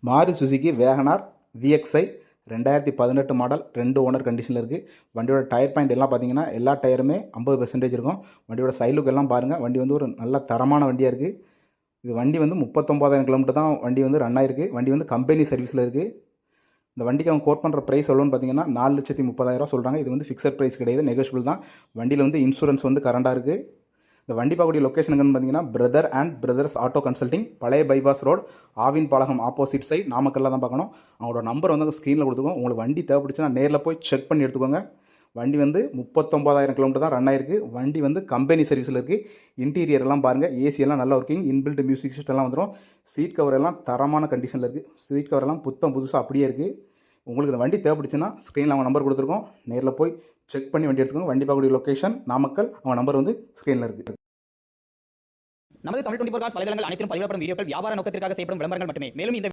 Maruti Suzuki Wagon R VXi 2018 model 2 owner கண்டிஷனில் இருக்குது. வண்டியோட டயர் பாயிண்ட் எல்லாம் பார்த்தீங்கன்னா எல்லா டயருமே 50% இருக்கும். வண்டியோட சைடுலுக்கு எல்லாம் பாருங்கள். வண்டி வந்து ஒரு நல்ல தரமான வண்டியாக இருக்குது. இது வண்டி வந்து 39,000 கிலோமீட்டர் தான் வண்டி வந்து ரன் ஆயிருக்கு. வண்டி வந்து கம்பெனி சர்வீஸில் இருக்குது. இந்த வண்டிக்கு அவங்க கோட் பண்ணுற ப்ரைஸ் எவ்வளோன்னு பார்த்தீங்கன்னா 4,30,000 சொல்கிறாங்க. இது வந்து ஃபிக்ஸட் ப்ரைஸ் கிடையாது, நெகோஷியபிள் தான். வண்டியில் வந்து இன்சூரன்ஸ் வந்து கரண்டாக இருக்குது. இந்த வண்டி பார்க்கக்கூடிய லொக்கேஷன் எங்கன்னு பார்த்தீங்கன்னா brother and brothers auto consulting, பழைய பைபாஸ் ரோடு, ஆவின் பாலகம் ஆப்போசிட் சைட், நாமக்கல்ல தான் பார்க்கணும். அவங்களோட நம்பர் வந்து ஸ்க்ரீனில் கொடுத்துக்கோங்க. உங்களுக்கு வண்டி தேவைப்படுச்சுன்னா நேரில் போய் செக் பண்ணி எடுத்துக்கோங்க. வண்டி வந்து 39,000 கிலோமீட்டர் தான் ரன் ஆயிருக்கு. வண்டி வந்து கம்பெனி சர்வீஸில் இருக்குது. இன்டீரியர் எல்லாம் பாருங்கள், ஏசி எல்லாம் நல்லா ஒர்க்கிங், இன்பில்ட் மியூசிக் சிஸ்டம் எல்லாம் வந்துடும். சீட் கவர் எல்லாம் தரமான கண்டிஷனில் இருக்குது. சீட் கவர் எல்லாம் புதுசாக அப்படியே இருக்குது. உங்களுக்கு இந்த வண்டி தேவைப்படுச்சுன்னா ஸ்க்ரீனில் அவங்க நம்பர் கொடுத்துருக்கோம். நேரில் போய் செக் பண்ணி வண்டி எடுத்துக்கோங்க. வண்டி பார்க்கக்கூடிய லொக்கேஷன் நாமக்கல். அவங்க நம்பர் வந்து ஸ்க்ரீனில் இருக்குது. நமது தமிழ் 24 காஸ் வலைதளங்கள் அனைத்தும் பதிவிடப்படும் வீடியோக்கள் வியாபார நோக்கத்திற்காக செய்யப்படும் விளம்பரங்கள் மட்டுமே. மேலும் இந்த